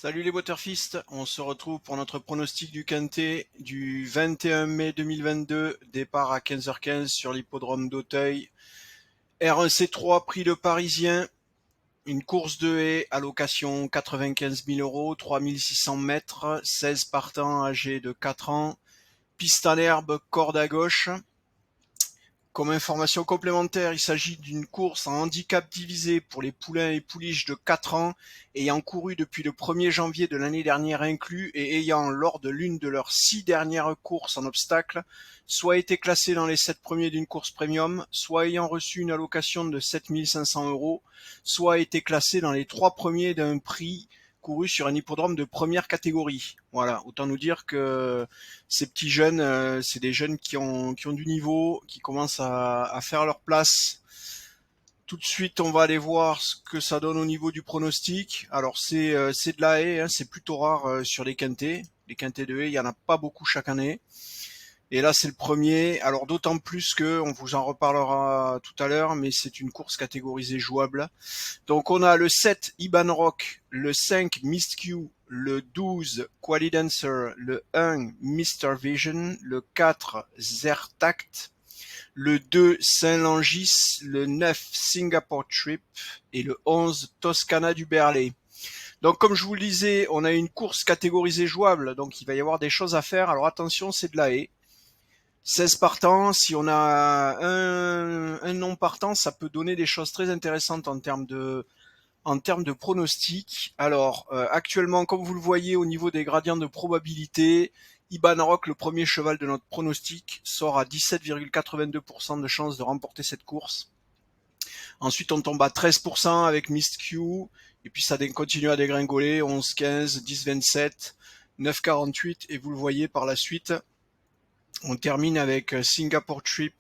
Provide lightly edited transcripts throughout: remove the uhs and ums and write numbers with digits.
Salut les Waterfist, on se retrouve pour notre pronostic du Quintet du 21 mai 2022, départ à 15h15 sur l'hippodrome d'Auteuil. R1C3, prix Le Parisien, une course de haies, allocation 95 000 euros, 3600 mètres, 16 partants âgés de 4 ans, piste en herbe, corde à gauche. Comme information complémentaire, il s'agit d'une course en handicap divisé pour les poulains et pouliches de 4 ans ayant couru depuis le 1er janvier de l'année dernière inclus et ayant, lors de l'une de leurs 6 dernières courses en obstacle, soit été classés dans les 7 premiers d'une course premium, soit ayant reçu une allocation de 7 500 euros, soit été classés dans les 3 premiers d'un prix couru sur un hippodrome de première catégorie. Voilà, autant nous dire que ces petits jeunes, c'est des jeunes qui ont du niveau, qui commencent à faire leur place. Tout de suite, on va aller voir ce que ça donne au niveau du pronostic. Alors c'est de la haie, hein, c'est plutôt rare sur les quintets. Les quintets de haie, il y en a pas beaucoup chaque année. Et là, c'est le premier. Alors d'autant plus que, on vous en reparlera tout à l'heure, mais c'est une course catégorisée jouable. Donc on a le 7 Iban Rock, le 5 Mistq, le 12 Quali Dancer, le 1 Mr Vision, le 4 Zertact, le 2 Saint-Langis, le 9 Singapore Trip et le 11 Toscana du Berlay. Donc comme je vous le disais, on a une course catégorisée jouable, donc il va y avoir des choses à faire. Alors attention, c'est de la haie. 16 partants, si on a un non partant, ça peut donner des choses très intéressantes en termes de pronostic. Alors actuellement, comme vous le voyez au niveau des gradients de probabilité, Iban Rock, le premier cheval de notre pronostic, sort à 17,82% de chances de remporter cette course. Ensuite, on tombe à 13% avec Mistq, et puis ça continue à dégringoler, 11-15, 10-27, 9-48, et vous le voyez par la suite. On termine avec Singapore Trip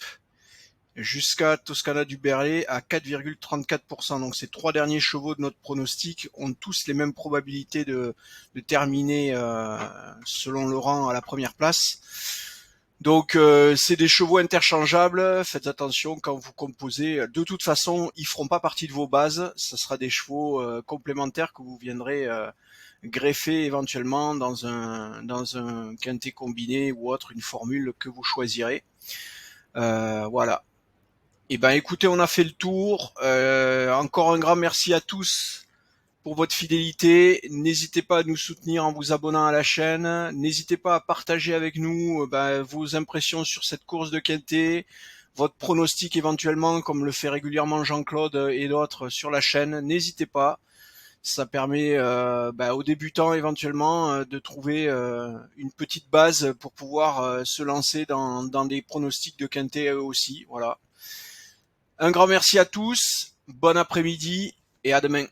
jusqu'à Toscana du Berlay à 4,34%. Donc ces 3 derniers chevaux de notre pronostic ont tous les mêmes probabilités de terminer selon le rang à la première place. Donc c'est des chevaux interchangeables, faites attention quand vous composez. De toute façon, ils feront pas partie de vos bases, ce sera des chevaux complémentaires que vous viendrez greffer éventuellement dans un quintet combiné ou autre, une formule que vous choisirez. Voilà. Eh ben écoutez, on a fait le tour. Encore un grand merci à tous pour votre fidélité. N'hésitez pas à nous soutenir en vous abonnant à la chaîne. N'hésitez pas à partager avec nous vos impressions sur cette course de quintet, votre pronostic éventuellement, comme le fait régulièrement Jean-Claude et d'autres sur la chaîne. N'hésitez pas. Ça permet aux débutants éventuellement de trouver une petite base pour pouvoir se lancer dans des pronostics de quintet eux aussi. Voilà. Un grand merci à tous, bon après-midi et à demain.